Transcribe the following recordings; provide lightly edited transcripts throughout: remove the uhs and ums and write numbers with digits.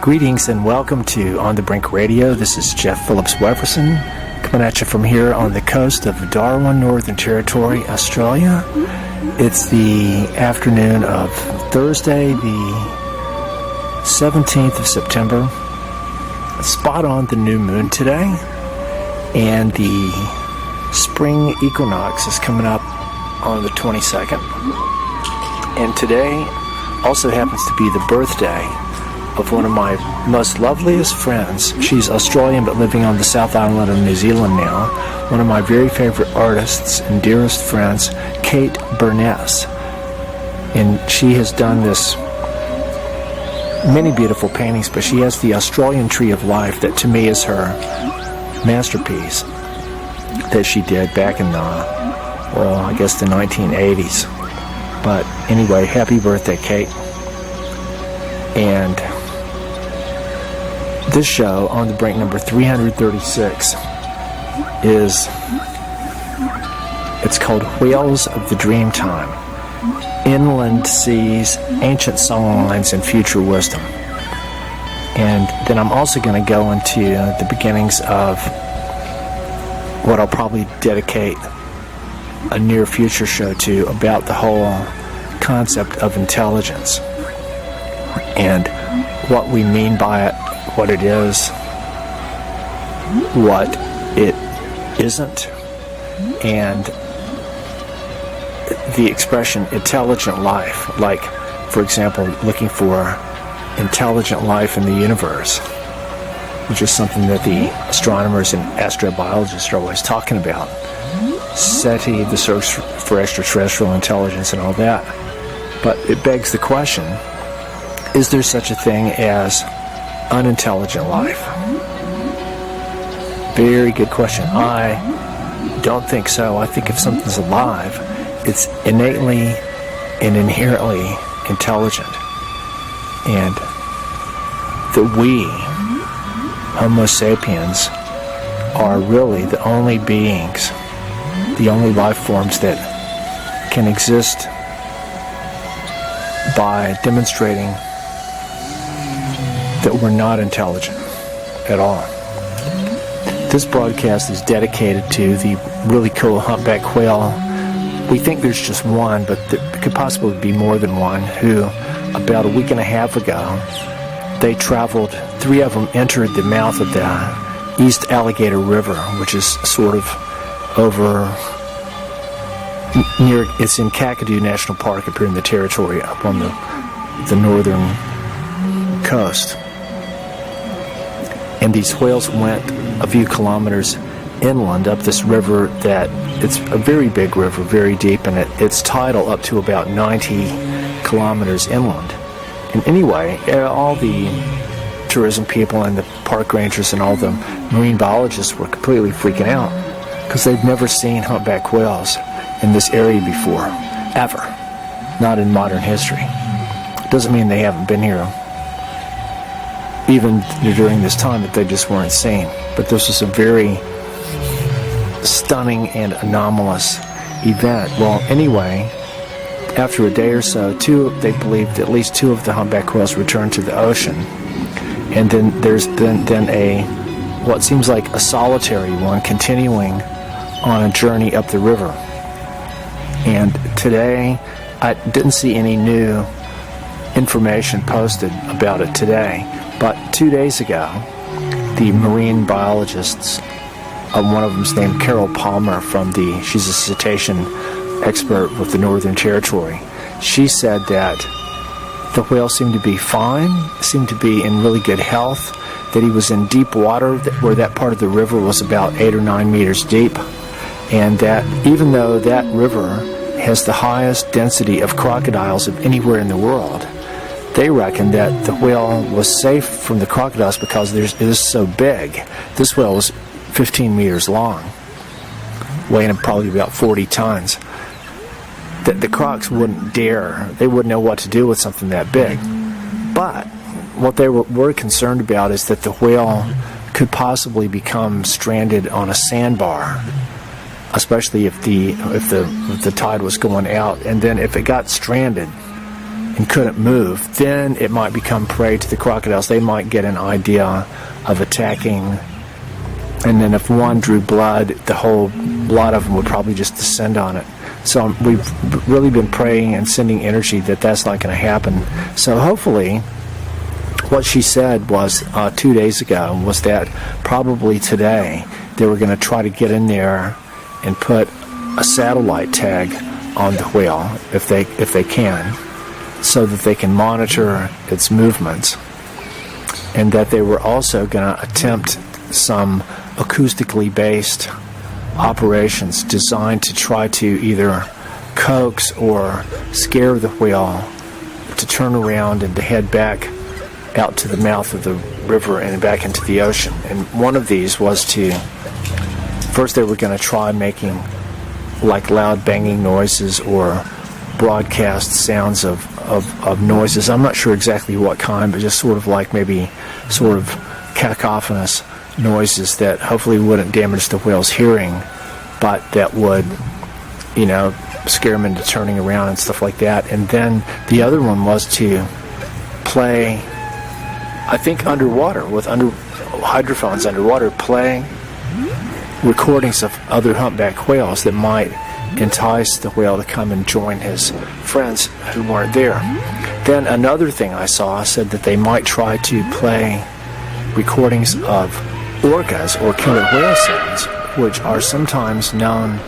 Greetings and welcome to On the Brink Radio. This is Jeff Phillips Wefferson coming at you from here on the coast of Darwin, Northern Territory, Australia. It's the afternoon of Thursday, the 17th of September. Spot on the new moon today, and the spring equinox is coming up on the 22nd. And today also happens to be the birthday of one of my most loveliest friends. She's Australian but living on the South Island of New Zealand now. One of my very favorite artists and dearest friends, Kate Burness. And she has done this many beautiful paintings, but she has the Australian Tree of Life that to me is her masterpiece that she did back in the 1980s. But anyway, happy birthday, Kate. And this show, On the Brink number 336, it's called Whales of the Dreamtime, Inland Seas, Ancient Songlines, and Future Wisdom. And then I'm also going to go into the beginnings of what I'll probably dedicate a near future show to, about the whole concept of intelligence and what we mean by it, what it is, what it isn't, and the expression intelligent life, like, for example, looking for intelligent life in the universe, which is something that the astronomers and astrobiologists are always talking about. SETI, the search for extraterrestrial intelligence and all that. But it begs the question, is there such a thing as unintelligent life? Very good question. I don't think so. I think if something's alive, it's innately and inherently intelligent. And that we, Homo sapiens, are really the only beings, the only life forms that can exist by demonstrating that we're not intelligent at all. This broadcast is dedicated to the really cool humpback whale. We think there's just one, but there could possibly be more than one, who about a week and a half ago, they traveled, 3 of them entered the mouth of the East Alligator River, which is sort of over near, it's in Kakadu National Park up here in the territory, up on the northern coast. And these whales went a few kilometers inland up this river that, it's a very big river, very deep, and it's tidal up to about 90 kilometers inland. And anyway, all the tourism people and the park rangers and all the marine biologists were completely freaking out because they've never seen humpback whales in this area before, ever. Not in modern history. Doesn't mean they haven't been here even during this time, that they just weren't seen. But this was a very stunning and anomalous event. Well, anyway, after a day or so, they believed at least 2 of the humpback whales returned to the ocean. And then there's then a, what seems like a solitary one, continuing on a journey up the river. And today, I didn't see any new information posted about it today. But 2 days ago, the marine biologists, one of them is named Carol Palmer she's a cetacean expert with the Northern Territory. She said that the whale seemed to be fine, seemed to be in really good health, that he was in deep water, where that part of the river was about 8 or 9 meters deep, and that even though that river has the highest density of crocodiles of anywhere in the world, they reckon that the whale was safe from the crocodiles because it is so big. This whale was 15 meters long, weighing probably about 40 tons. That the crocs wouldn't dare, they wouldn't know what to do with something that big. But what they were concerned about is that the whale could possibly become stranded on a sandbar, especially if the tide was going out, and then if it got stranded, and couldn't move, then it might become prey to the crocodiles. They might get an idea of attacking, and then if one drew blood, the whole lot of them would probably just descend on it. So we've really been praying and sending energy that that's not going to happen. So hopefully, what she said was 2 days ago was that probably today they were going to try to get in there and put a satellite tag on the whale if they can, so that they can monitor its movements, and that they were also going to attempt some acoustically based operations designed to try to either coax or scare the whale to turn around and to head back out to the mouth of the river and back into the ocean. And one of these was to, first they were going to try making like loud banging noises or broadcast sounds of noises. I'm not sure exactly what kind, but just sort of like maybe sort of cacophonous noises that hopefully wouldn't damage the whale's hearing, but that would, scare them into turning around and stuff like that. And then the other one was to play, I think underwater, with hydrophones underwater, play recordings of other humpback whales that might entice the whale to come and join his friends who weren't there. Then another thing I saw said that they might try to play recordings of orcas or killer whale sounds, which are sometimes known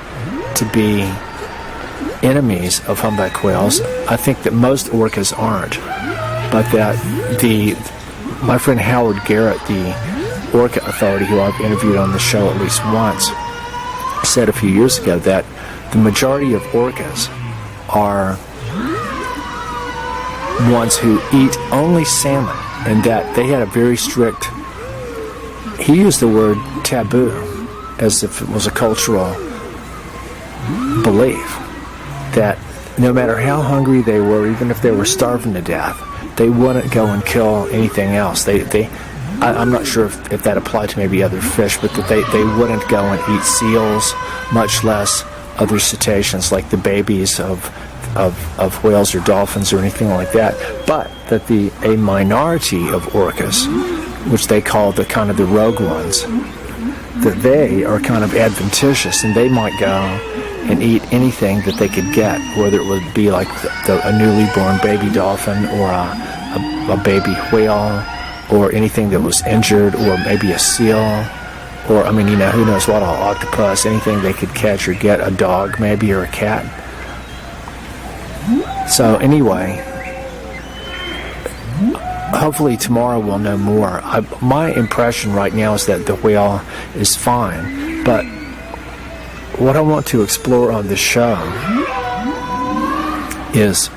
to be enemies of humpback whales. I think that most orcas aren't, but that my friend Howard Garrett, the orca authority who I've interviewed on the show at least once, said a few years ago that the majority of orcas are ones who eat only salmon, and that they had a very strict, he used the word taboo as if it was a cultural belief, that no matter how hungry they were, even if they were starving to death, they wouldn't go and kill anything else. I'm not sure if that applied to maybe other fish, but that they wouldn't go and eat seals, much less other cetaceans like the babies of whales or dolphins or anything like that. But that a minority of orcas, which they call the kind of the rogue ones, that they are kind of adventitious, and they might go and eat anything that they could get, whether it would be like a newly born baby dolphin or a baby whale, or anything that was injured, or maybe a seal, or who knows what, an octopus, anything they could catch or get, a dog maybe, or a cat. So anyway, hopefully tomorrow we'll know more. My impression right now is that the whale is fine, but what I want to explore on this show is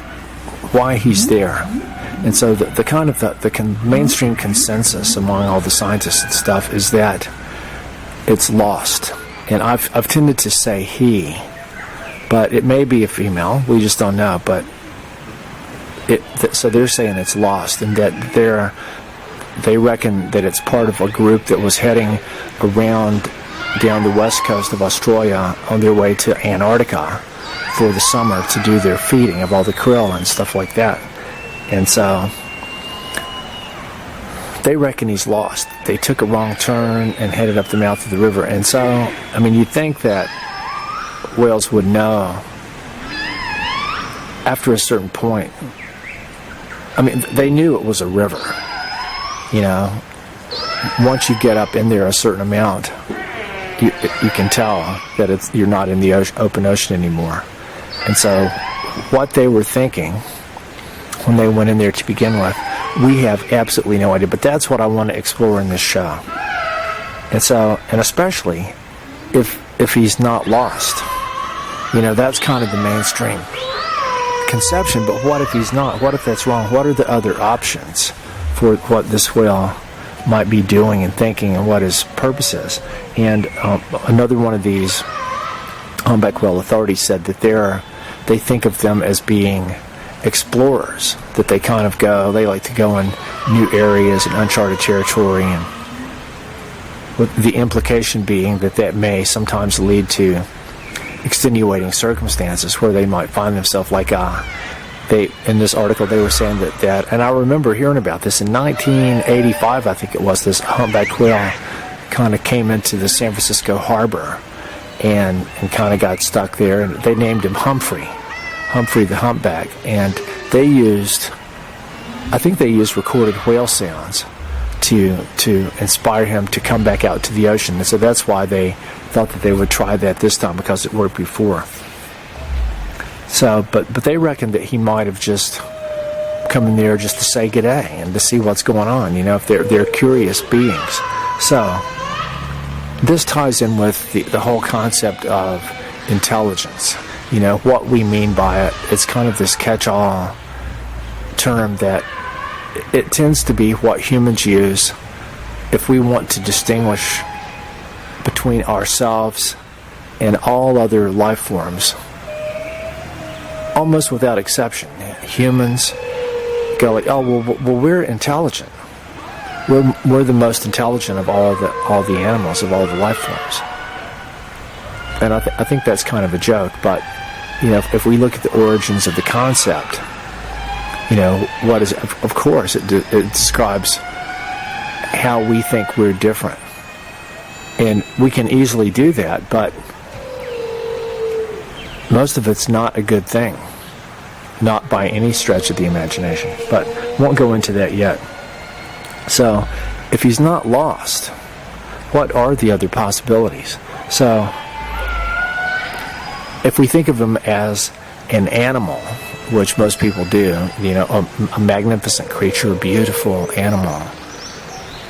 why he's there. And so the mainstream consensus among all the scientists and stuff is that it's lost. And I've tended to say he, but it may be a female. We just don't know. But so they're saying it's lost, and that they reckon that it's part of a group that was heading around down the west coast of Australia on their way to Antarctica for the summer to do their feeding of all the krill and stuff like that. And so they reckon he's lost. They took a wrong turn and headed up the mouth of the river. And so, you'd think that whales would know after a certain point. They knew it was a river. Once you get up in there a certain amount, you can tell that you're not in the open ocean anymore. And so what they were thinking when they went in there to begin with, we have absolutely no idea. But that's what I want to explore in this show. And especially if he's not lost. That's kind of the mainstream conception. But what if he's not? What if that's wrong? What are the other options for what this whale might be doing and thinking, and what his purpose is? And another one of these humpback whale authorities said that they think of them as being explorers, that they like to go in new areas and uncharted territory, and with the implication being that may sometimes lead to extenuating circumstances where they might find themselves like in this article they were saying that, and I remember hearing about this in 1985, I think it was, this humpback whale kind of came into the San Francisco harbor and kind of got stuck there, and they named him Humphrey the humpback, and I think they used recorded whale sounds to inspire him to come back out to the ocean, and so that's why they thought that they would try that this time, because it worked before. So, but they reckoned that he might have just come in there just to say good day and to see what's going on, if they're curious beings. So this ties in with the whole concept of intelligence. What we mean by it. It's kind of this catch-all term that it tends to be what humans use if we want to distinguish between ourselves and all other life forms. Almost without exception, humans go like, oh, well, we're intelligent. We're the most intelligent of all the animals, of all the life forms. And I think that's kind of a joke, but if we look at the origins of the concept, what is, of course, it describes how we think we're different, and we can easily do that, but most of it's not a good thing, not by any stretch of the imagination, but won't go into that yet. So, if he's not lost, what are the other possibilities? So, if we think of him as an animal, which most people do, a magnificent creature, a beautiful animal,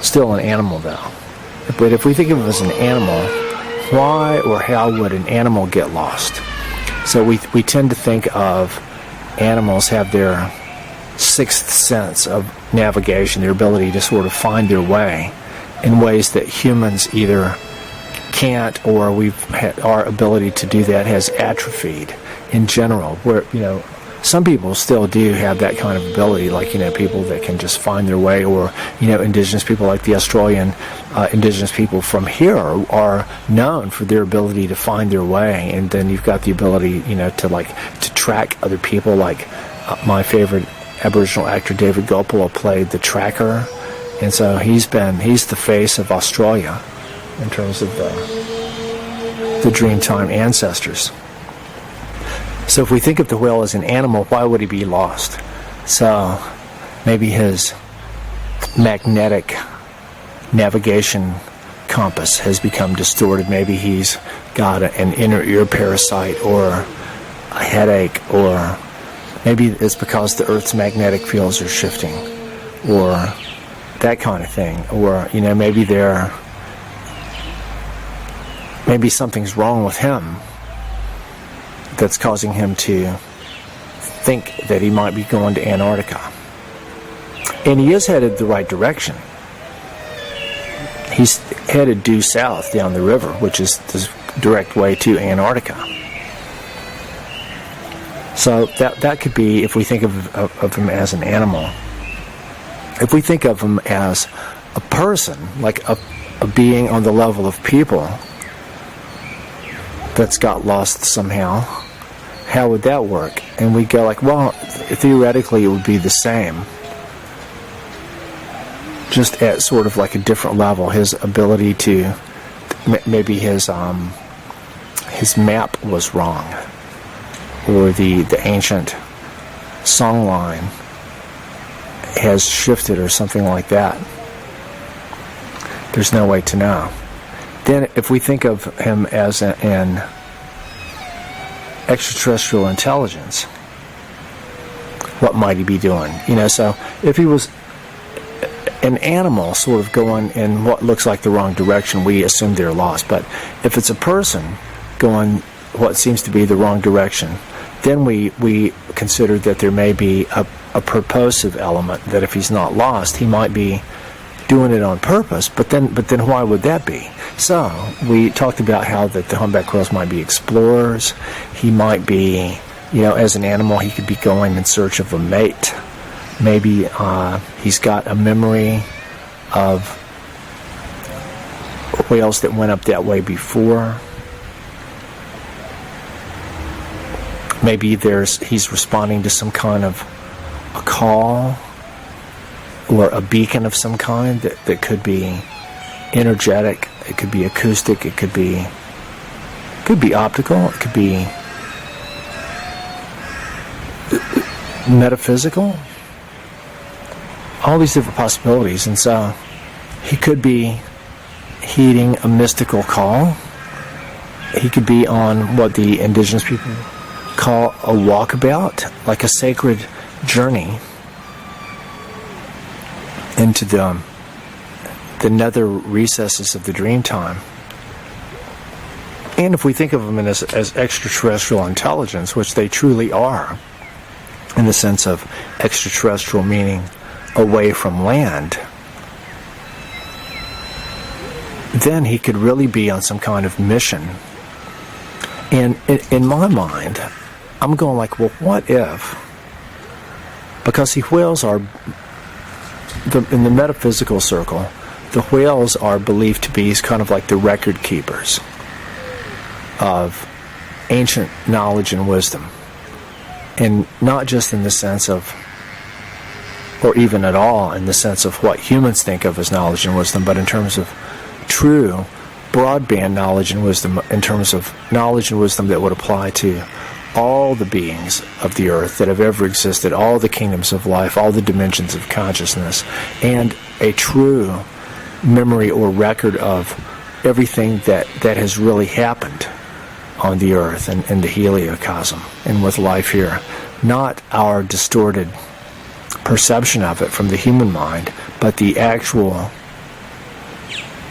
still an animal though. But if we think of him as an animal, why or how would an animal get lost? So we tend to think of animals have their sixth sense of navigation, their ability to sort of find their way in ways that humans either can't, or our ability to do that has atrophied in general. Where some people still do have that kind of ability, like people that can just find their way, or indigenous people like the Australian indigenous people from here are known for their ability to find their way. And then you've got the ability to track other people, like my favorite Aboriginal actor David Gopala played the tracker, and so he's the face of Australia in terms of the Dreamtime ancestors. So if we think of the whale as an animal, why would he be lost? So maybe his magnetic navigation compass has become distorted. Maybe he's got an inner ear parasite, or a headache, or maybe it's because the Earth's magnetic fields are shifting, or that kind of thing. Or maybe something's wrong with him that's causing him to think that he might be going to Antarctica. And he is headed the right direction. He's headed due south down the river, which is the direct way to Antarctica. So that could be, if we think of him as an animal. If we think of him as a person, like a being on the level of people that's got lost somehow, how would that work? And we go like, well, theoretically it would be the same, just at sort of like a different level. His ability to, maybe his map was wrong, or the ancient song line has shifted or something like that. There's no way to know. Then if we think of him as an extraterrestrial intelligence, what might he be doing? So if he was an animal sort of going in what looks like the wrong direction, we assume they're lost. But if it's a person going what seems to be the wrong direction, then we consider that there may be a purposive element, that if he's not lost, he might be doing it on purpose. But then why would that be? So we talked about how that the humpback whales might be explorers. He might be, as an animal, he could be going in search of a mate. Maybe he's got a memory of whales that went up that way before. maybe he's responding to some kind of a call or a beacon of some kind that could be energetic, it could be acoustic, it could be optical, it could be metaphysical, all these different possibilities. And so he could be heeding a mystical call. He could be on what the indigenous people call a walkabout, like a sacred journey into the nether recesses of the dream time. And if we think of them as extraterrestrial intelligence, which they truly are, in the sense of extraterrestrial meaning away from land, then he could really be on some kind of mission. And in my mind, I'm going like, well, what if? Because the whales are, in the metaphysical circle, the whales are believed to be kind of like the record keepers of ancient knowledge and wisdom. And not just in the sense of, or even at all in the sense of what humans think of as knowledge and wisdom, but in terms of true broadband knowledge and wisdom, in terms of knowledge and wisdom that would apply to all the beings of the earth that have ever existed, all the kingdoms of life, all the dimensions of consciousness, and a true memory or record of everything that has really happened on the earth and in the heliocosm and with life here. Not our distorted perception of it from the human mind, but the actual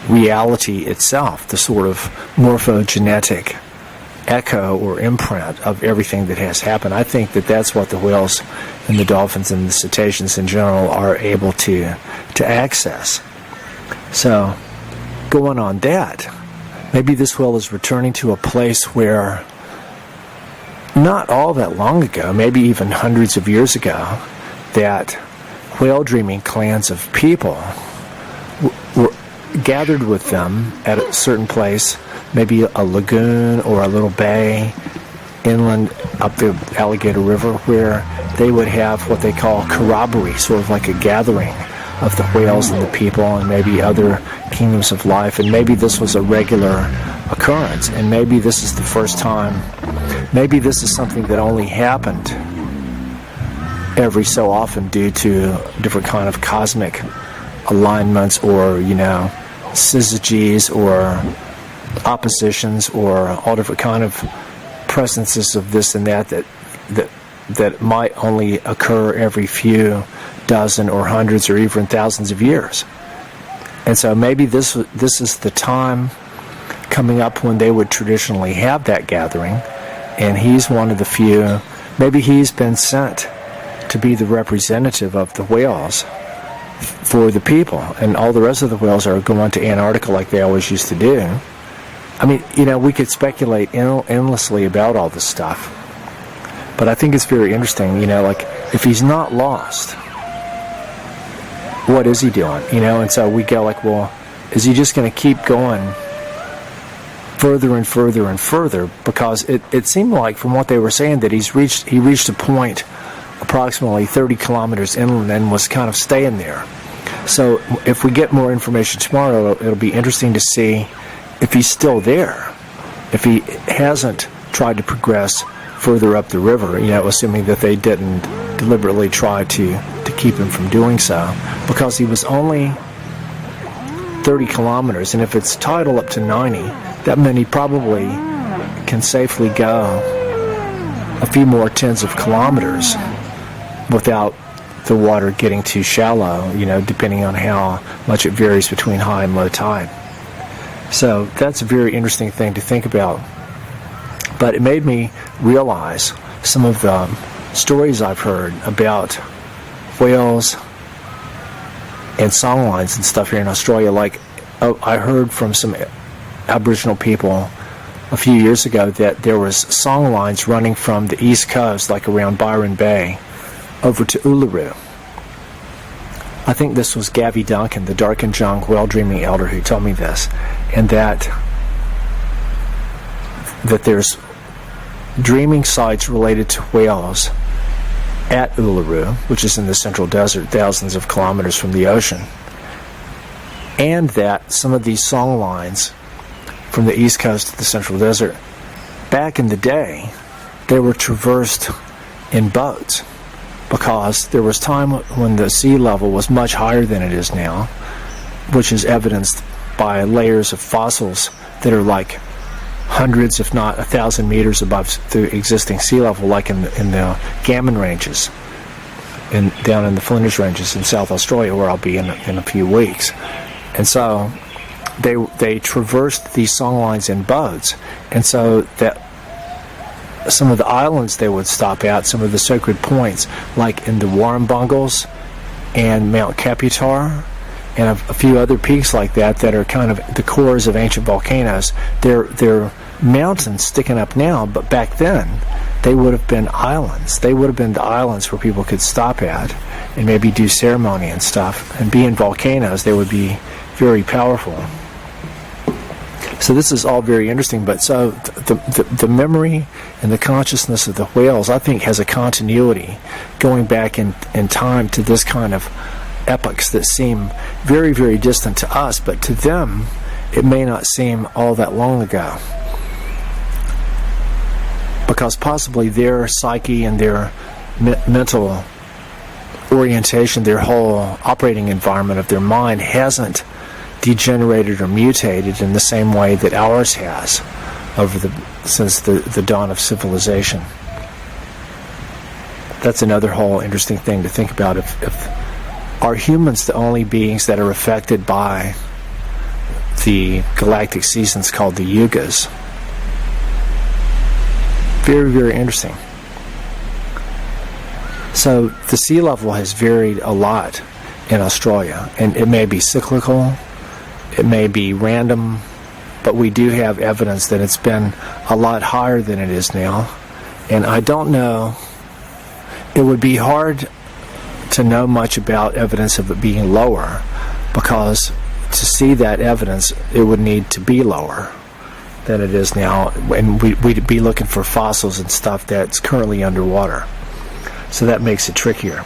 reality itself, the sort of morphogenetic echo or imprint of everything that has happened. I think that's what the whales and the dolphins and the cetaceans in general are able to access. So, going on that, maybe this whale is returning to a place where not all that long ago, maybe even hundreds of years ago, that whale dreaming clans of people were gathered with them at a certain place, maybe a lagoon or a little bay inland up the Alligator River, where they would have what they call corroboree, sort of like a gathering of the whales and the people and maybe other kingdoms of life. And maybe this was a regular occurrence, and maybe this is the first time, maybe this is something that only happened every so often due to different kind of cosmic alignments or, syzygies or oppositions or all different kind of presences of this and that might only occur every few dozen or hundreds or even thousands of years. And so maybe this is the time coming up when they would traditionally have that gathering, and he's one of the few. Maybe he's been sent to be the representative of the whales for the people, and all the rest of the whales are going to Antarctica like they always used to do. I mean, we could speculate endlessly about all this stuff, but I think it's very interesting, like, if he's not lost, what is he doing? And so we go like, well, is he just going to keep going further and further and further? Because it seemed like, from what they were saying, that he reached a point approximately 30 kilometers inland and was kind of staying there. So if we get more information tomorrow, it'll be interesting to see if he's still there, if he hasn't tried to progress further up the river, assuming that they didn't deliberately try to keep him from doing so, because he was only 30 kilometers, and if it's tidal up to 90, that meant he probably can safely go a few more tens of kilometers without the water getting too shallow, depending on how much it varies between high and low tide. So that's a very interesting thing to think about. But it made me realize some of the stories I've heard about whales and songlines and stuff here in Australia. Like, I heard from some Aboriginal people a few years ago that there was songlines running from the east coast, like around Byron Bay, over to Uluru. I think this was Gavi Duncan, the Dark and Jung whale dreaming elder, who told me this, and that there's dreaming sites related to whales at Uluru, which is in the central desert, thousands of kilometers from the ocean, and that some of these song lines from the east coast to the central desert, back in the day, they were traversed in boats, because there was time when the sea level was much higher than it is now, which is evidenced by layers of fossils that are like hundreds, if not 1,000 meters above the existing sea level, like in the Gammon Ranges, down in the Flinders Ranges in South Australia, where I'll be in a few weeks. And so they traversed these song lines in boats, and so that some of the islands they would stop at, some of the sacred points, like in the Warrumbungles and Mount Caputar, and a few other peaks like that are kind of the cores of ancient volcanoes. They're mountains sticking up now, but back then they would have been islands. They would have been the islands where people could stop at and maybe do ceremony and stuff. And being volcanoes, they would be very powerful. So this is all very interesting, but so the memory and the consciousness of the whales, I think, has a continuity going back in time to this kind of epochs that seem very, very distant to us, but to them it may not seem all that long ago, because possibly their psyche and their mental orientation, their whole operating environment of their mind hasn't degenerated or mutated in the same way that ours has since the dawn of civilization. That's another whole interesting thing to think about. If are humans the only beings that are affected by the galactic seasons called the yugas? Very, very interesting. So the sea level has varied a lot in Australia, and it may be cyclical, it may be random, but we do have evidence that it's been a lot higher than it is now. And I don't know, it would be hard to know much about evidence of it being lower, because to see that evidence, it would need to be lower than it is now, and we'd be looking for fossils and stuff that's currently underwater. So that makes it trickier.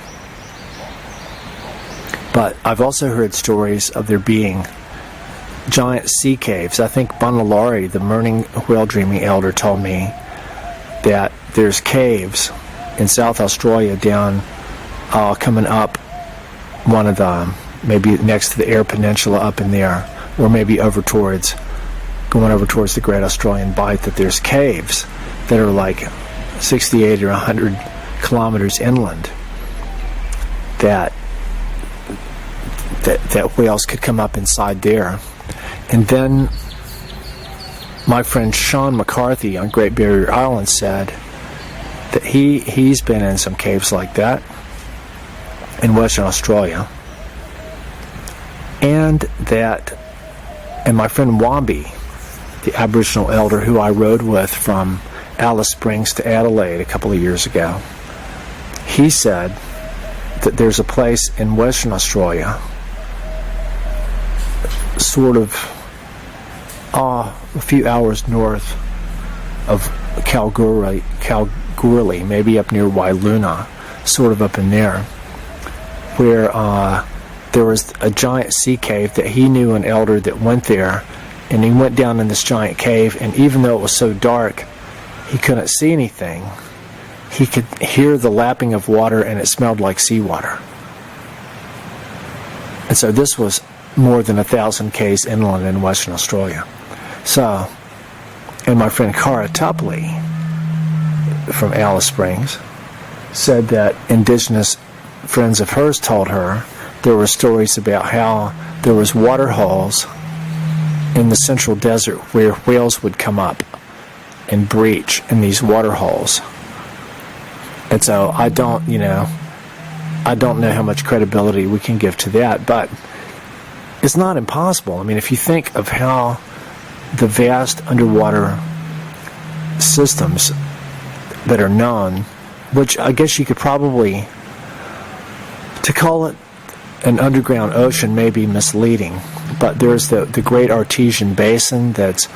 But I've also heard stories of there being giant sea caves. I think Bunalari, the Murning whale dreaming elder, told me that there's caves in South Australia down coming up one of the, maybe next to the Eyre Peninsula up in there, or maybe going over towards the Great Australian Bight, that there's caves that are like 68 or 100 kilometers inland that whales could come up inside there. And then my friend Sean McCarthy on Great Barrier Island said that he's been in some caves like that in Western Australia, and my friend Wambi, the Aboriginal elder who I rode with from Alice Springs to Adelaide a couple of years ago, he said that there's a place in Western Australia, sort of a few hours north of Kalgoorlie, maybe up near Wailuna, sort of up in there, where there was a giant sea cave that he knew an elder that went there, and he went down in this giant cave, and even though it was so dark, he couldn't see anything. He could hear the lapping of water, and it smelled like seawater. And so this was more than 1,000 k's inland in Western Australia. So, and my friend Cara Tupley from Alice Springs said that indigenous friends of hers told her there were stories about how there was water holes in the central desert where whales would come up and breach in these water holes. And so I don't know how much credibility we can give to that, but it's not impossible. I mean, if you think of how the vast underwater systems that are known, which I guess you could probably, to call it an underground ocean may be misleading, but there's the Great Artesian Basin that's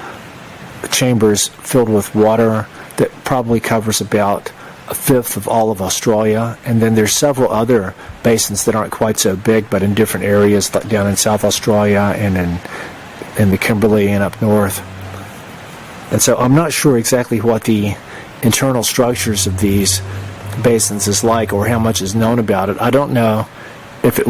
chambers filled with water that probably covers about a fifth of all of Australia. And then there's several other basins that aren't quite so big, but in different areas, like down in South Australia and in the Kimberley and up north. And so I'm not sure exactly what the internal structures of these basins is like, or how much is known about it. I don't know if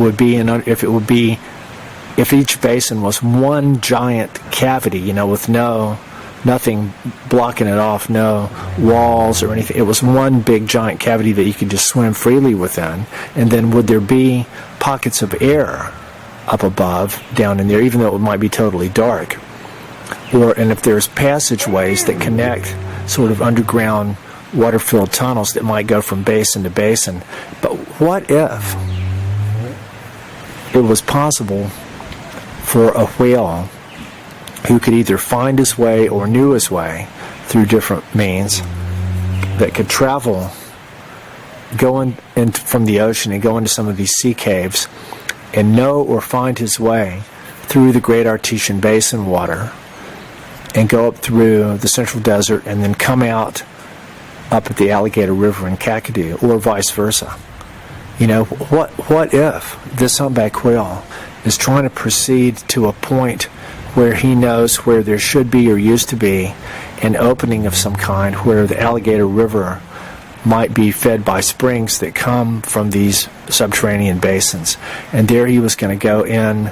if each basin was one giant cavity, with nothing blocking it off, no walls or anything. It was one big giant cavity that you could just swim freely within. And then would there be pockets of air up above, down in there, even though it might be totally dark? And if there's passageways that connect sort of underground water-filled tunnels that might go from basin to basin. But what if it was possible for a whale who could either find his way or knew his way through different means, that could travel, go in from the ocean and go into some of these sea caves and know or find his way through the Great Artesian Basin water and go up through the Central Desert and then come out up at the Alligator River in Kakadu, or vice versa? What if this humpback whale is trying to proceed to a point where he knows where there should be or used to be an opening of some kind, where the Alligator River might be fed by springs that come from these subterranean basins, and there he was going to go in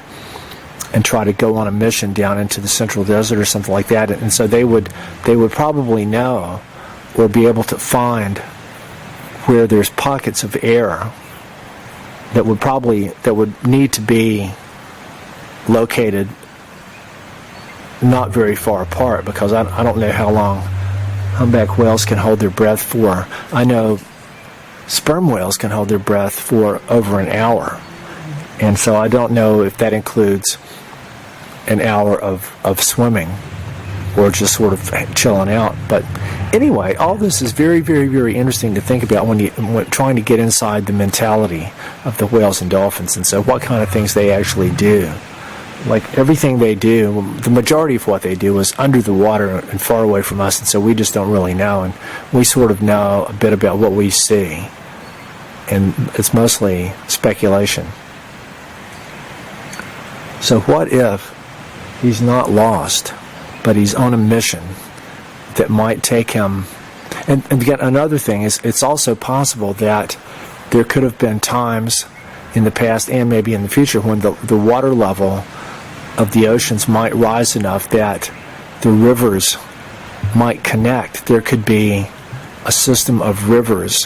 and try to go on a mission down into the Central Desert or something like that. And so they would probably know or be able to find where there's pockets of air that would need to be located not very far apart, because I don't know how long humpback whales can hold their breath for. I know sperm whales can hold their breath for over an hour, and so I don't know if that includes an hour of swimming or just sort of chilling out. But anyway, all this is very, very, very interesting to think about when trying to get inside the mentality of the whales and dolphins, and so what kind of things they actually do. Like everything they do, the majority of what they do is under the water and far away from us, and so we just don't really know, and we sort of know a bit about what we see, and it's mostly speculation. So what if he's not lost, but he's on a mission that might take him? And again, another thing is, it's also possible that there could have been times in the past and maybe in the future when the water level of the oceans might rise enough that the rivers might connect. There could be a system of rivers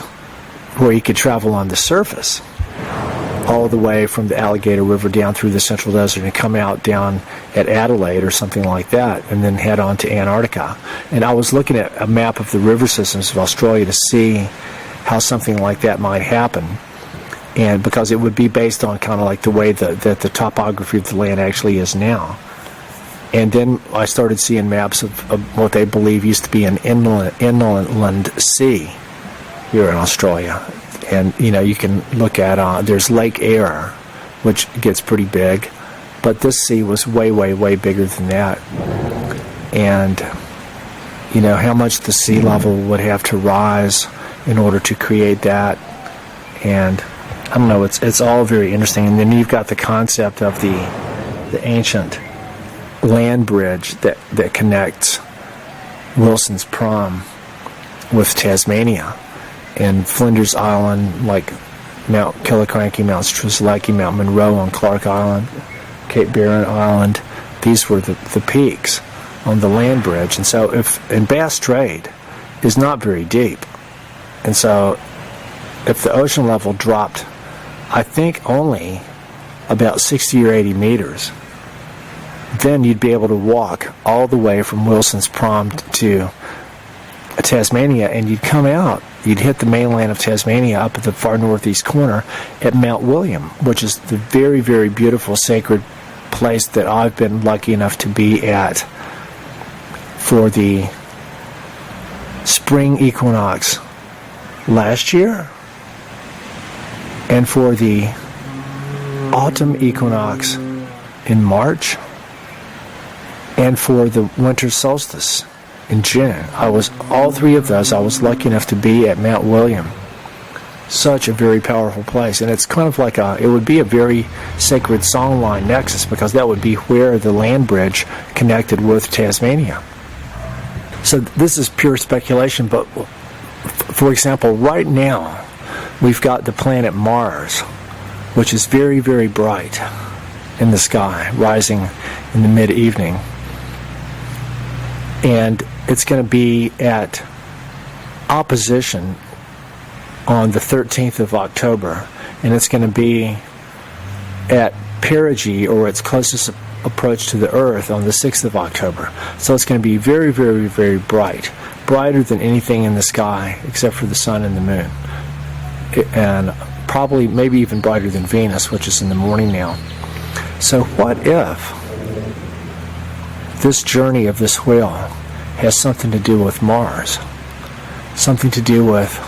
where you could travel on the surface all the way from the Alligator River down through the Central Desert and come out down at Adelaide or something like that, and then head on to Antarctica. And I was looking at a map of the river systems of Australia to see how something like that might happen. And because it would be based on kind of like the way that the topography of the land actually is now. And then I started seeing maps of what they believe used to be an inland sea here in Australia. And, you can look at, there's Lake Eyre, which gets pretty big. But this sea was way, way, way bigger than that. And, how much the sea level would have to rise in order to create that. And I don't know, it's all very interesting. And then you've got the concept of the ancient land bridge that connects Wilson's Prom with Tasmania, and Flinders Island, like Mount Killiecrankie, Mount Strzelecki, Mount Monroe on Clark Island, Cape Barren Island. These were the peaks on the land bridge. And so and Bass Strait is not very deep. And so if the ocean level dropped, I think only about 60 or 80 meters, then you'd be able to walk all the way from Wilson's Prom to Tasmania, and you'd come out, you'd hit the mainland of Tasmania up at the far northeast corner at Mount William, which is the very, very beautiful sacred place that I've been lucky enough to be at for the spring equinox last year, and for the autumn equinox in March, and for the winter solstice in June. All three of those, I was lucky enough to be at Mount William. Such a very powerful place, and it's kind of like it would be a very sacred songline nexus, because that would be where the land bridge connected with Tasmania. So this is pure speculation, but for example, right now we've got the planet Mars, which is very, very bright in the sky, rising in the mid-evening, and it's going to be at opposition on the 13th of October, and it's going to be at perigee, or its closest approach to the Earth, on the 6th of October. So it's going to be very, very, very bright, brighter than anything in the sky except for the sun and the moon, and probably maybe even brighter than Venus, which is in the morning now. So what if this journey of this whale has something to do with Mars, something to do with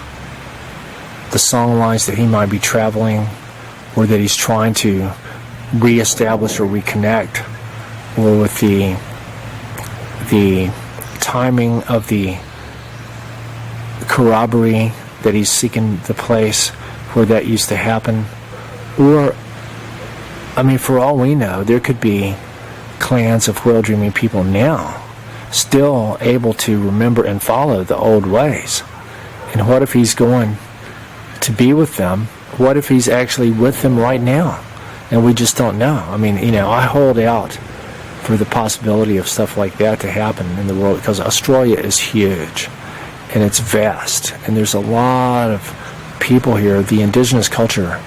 the song lines that he might be traveling, or that he's trying to reestablish or reconnect, or with the timing of the corroboree that he's seeking the place where that used to happen. Or, I mean, for all we know, there could be clans of whale dreaming people now still able to remember and follow the old ways. And what if he's going to be with them? What if he's actually with them right now and we just don't know? I mean, I hold out for the possibility of stuff like that to happen in the world, because Australia is huge and it's vast, and there's a lot of people here. The indigenous culture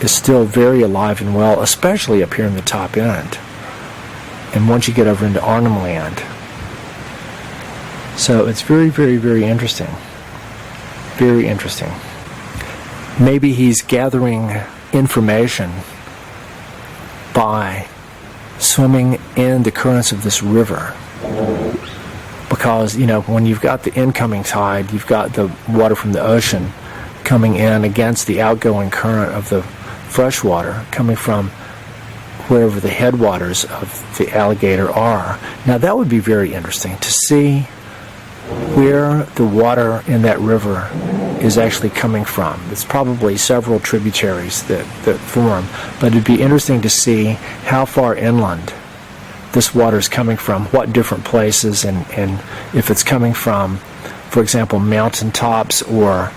is still very alive and well, especially up here in the top end, and once you get over into Arnhem Land. So it's very, very, very interesting. Very interesting. Maybe he's gathering information by swimming in the currents of this river, because when you've got the incoming tide, you've got the water from the ocean coming in against the outgoing current of the fresh water coming from wherever the headwaters of the alligator are. Now that would be very interesting to see where the water in that river is actually coming from. It's probably several tributaries that form, but it'd be interesting to see how far inland this water is coming from, what different places, and if it's coming from, for example, mountaintops or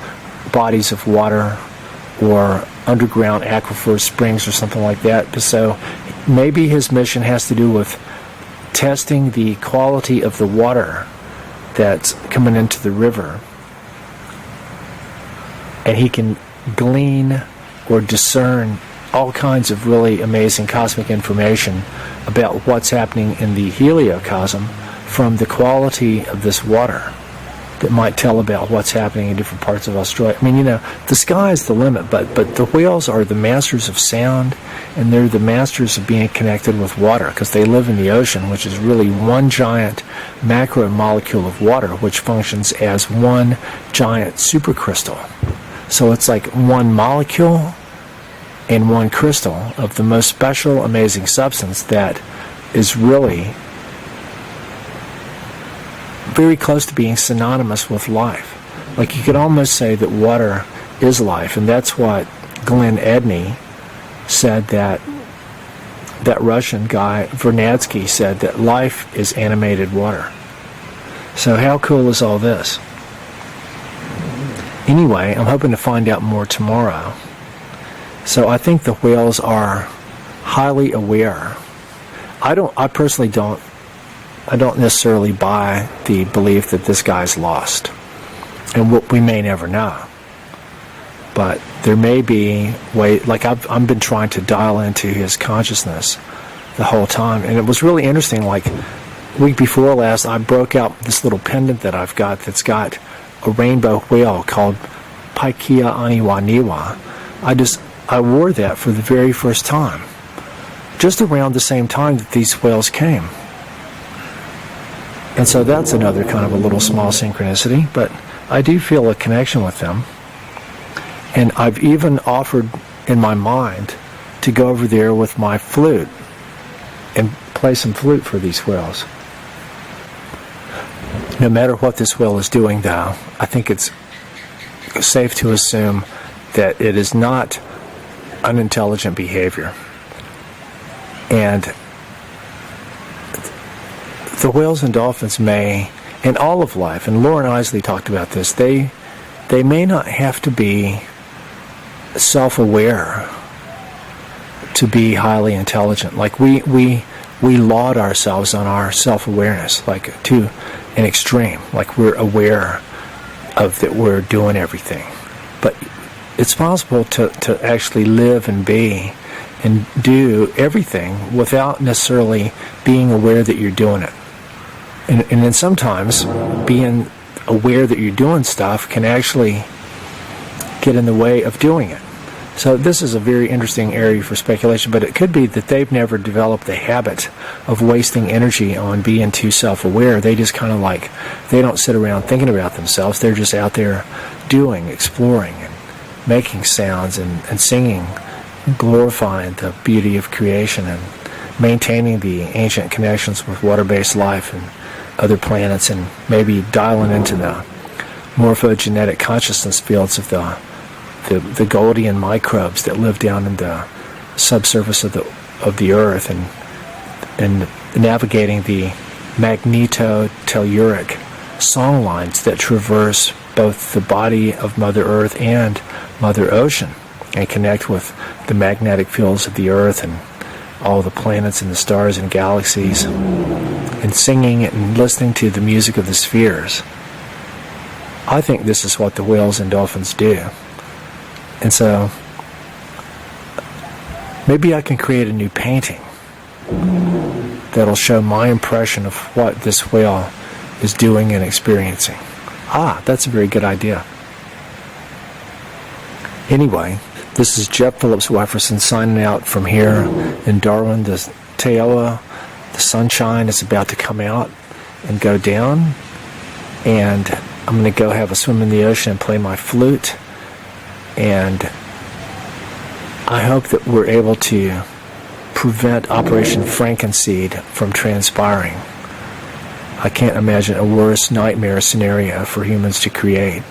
bodies of water or underground aquifers, springs, or something like that. So maybe his mission has to do with testing the quality of the water that's coming into the river, and he can glean or discern all kinds of really amazing cosmic information about what's happening in the heliocosm from the quality of this water that might tell about what's happening in different parts of Australia. I mean, the sky is the limit, but the whales are the masters of sound, and they're the masters of being connected with water, because they live in the ocean, which is really one giant macromolecule of water, which functions as one giant supercrystal. So it's like one molecule and one crystal of the most special, amazing substance that is really very close to being synonymous with life. Like, you could almost say that water is life, and that's what Glenn Edney said, that Russian guy, Vernadsky, said that life is animated water. So how cool is all this? Anyway, I'm hoping to find out more tomorrow. So I think the whales are highly aware. I personally don't necessarily buy the belief that this guy's lost. And we may never know. But there may be like I've been trying to dial into his consciousness the whole time. And it was really interesting, like week before last, I broke out this little pendant that I've got that's got a rainbow whale called Paikia Aniwaniwa. I wore that for the very first time, just around the same time that these whales came. And so that's another kind of a little small synchronicity, but I do feel a connection with them. And I've even offered in my mind to go over there with my flute and play some flute for these whales. No matter what this whale is doing, though, I think it's safe to assume that it is not unintelligent behavior. And the whales and dolphins may, in all of life, and Lauren Isley talked about this, they may not have to be self-aware to be highly intelligent. Like we laud ourselves on our self-awareness, like to an extreme, like we're aware of that we're doing everything. But it's possible to actually live and be and do everything without necessarily being aware that you're doing it. And then sometimes being aware that you're doing stuff can actually get in the way of doing it. So this is a very interesting area for speculation, but it could be that they've never developed the habit of wasting energy on being too self-aware. They just kind of like, they don't sit around thinking about themselves. They're just out there doing, exploring, and making sounds and singing, glorifying the beauty of creation and maintaining the ancient connections with water-based life and other planets, and maybe dialing into the morphogenetic consciousness fields of the Goldian microbes that live down in the subsurface of the Earth, and navigating the magnetotelluric song lines that traverse both the body of Mother Earth and Mother Ocean, and connect with the magnetic fields of the Earth and all the planets and the stars and galaxies, and singing and listening to the music of the spheres. I think this is what the whales and dolphins do. And so maybe I can create a new painting that'll show my impression of what this whale is doing and experiencing. That's a very good idea. Anyway, this is Jeff Phillips Wefferson signing out from here in Darwin. The Teoa, the sunshine is about to come out and go down, and I'm going to go have a swim in the ocean and play my flute. And I hope that we're able to prevent Operation Frankenseed from transpiring. I can't imagine a worse nightmare scenario for humans to create.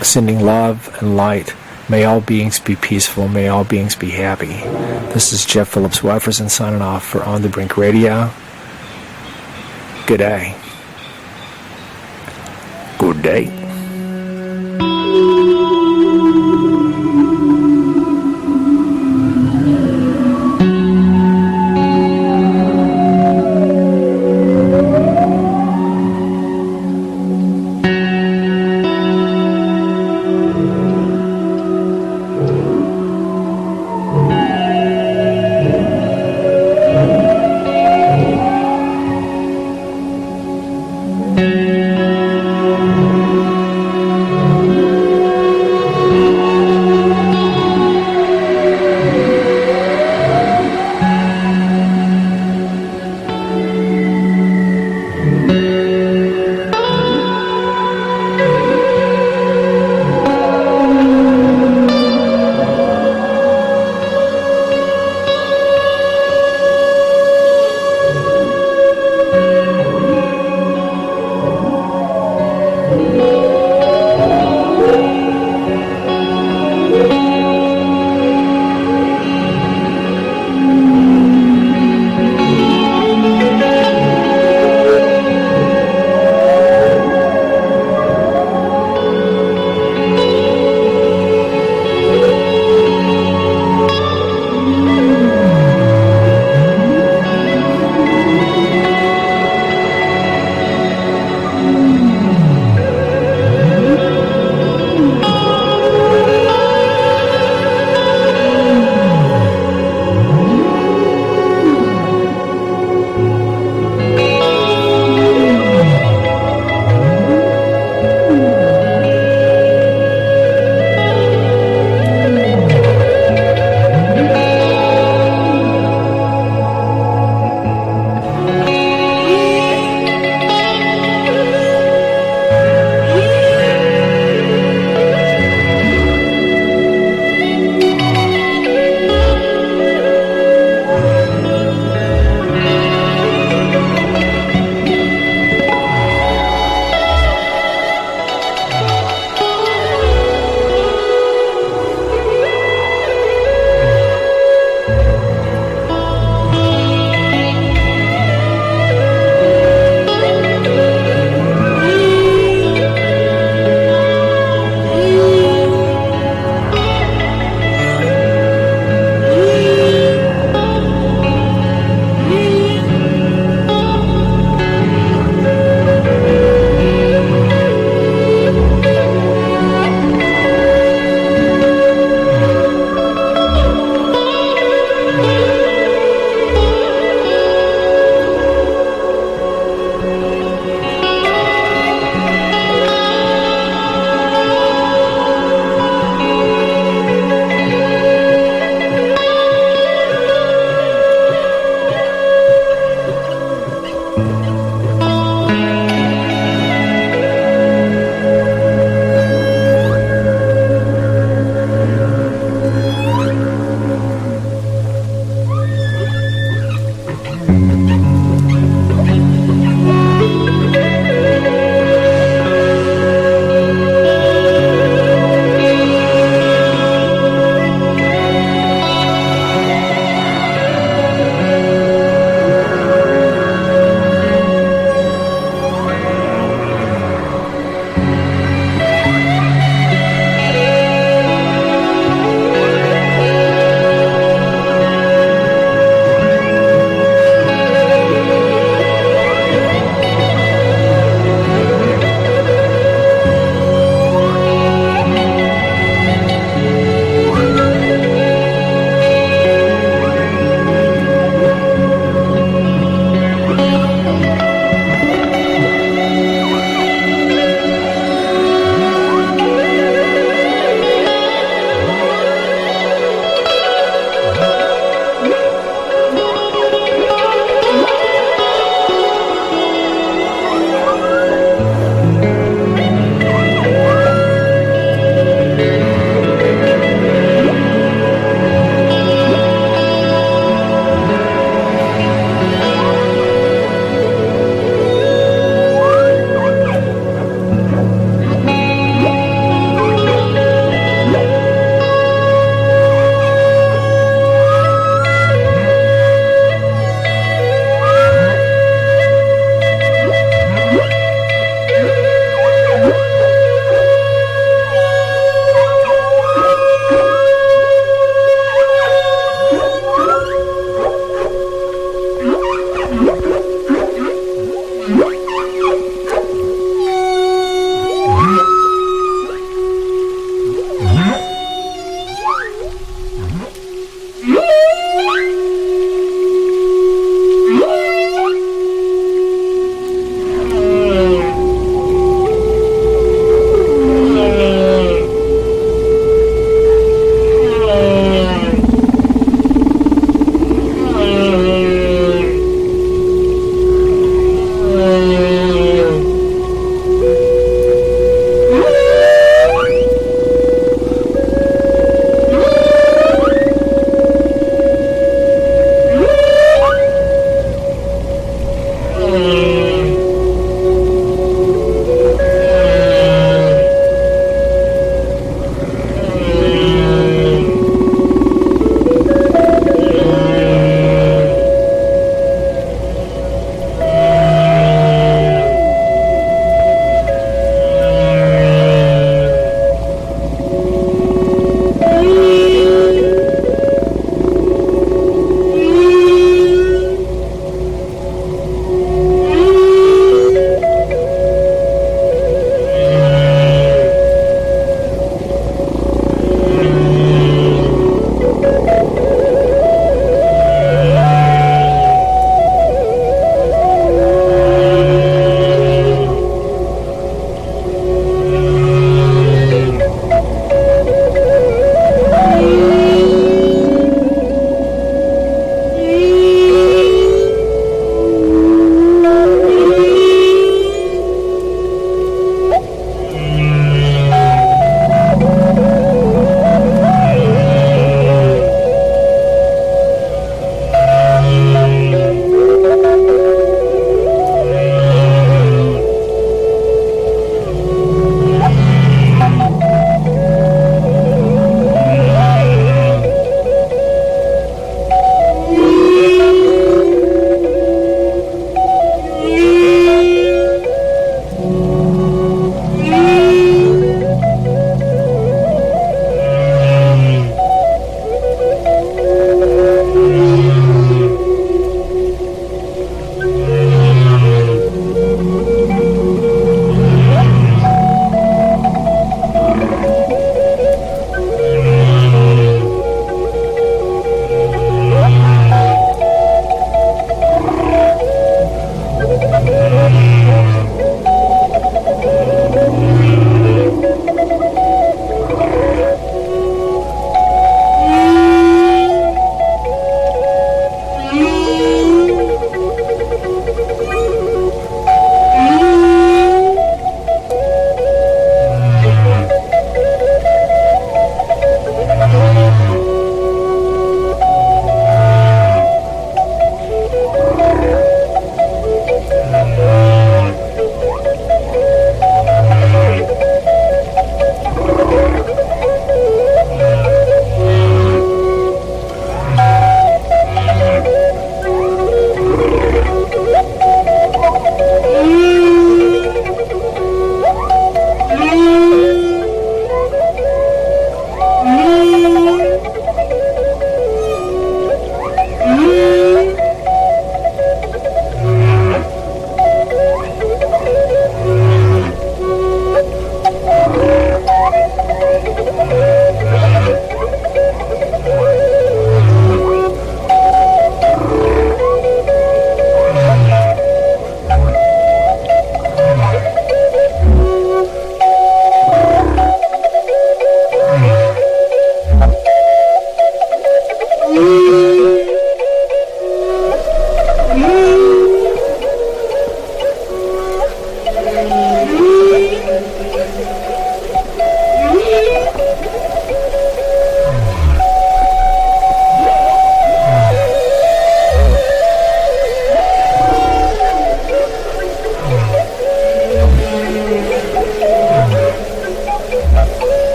Sending love and light. May all beings be peaceful. May all beings be happy. This is Jeff Phillips Wefferson signing off for On the Brink Radio. Good day. Good day.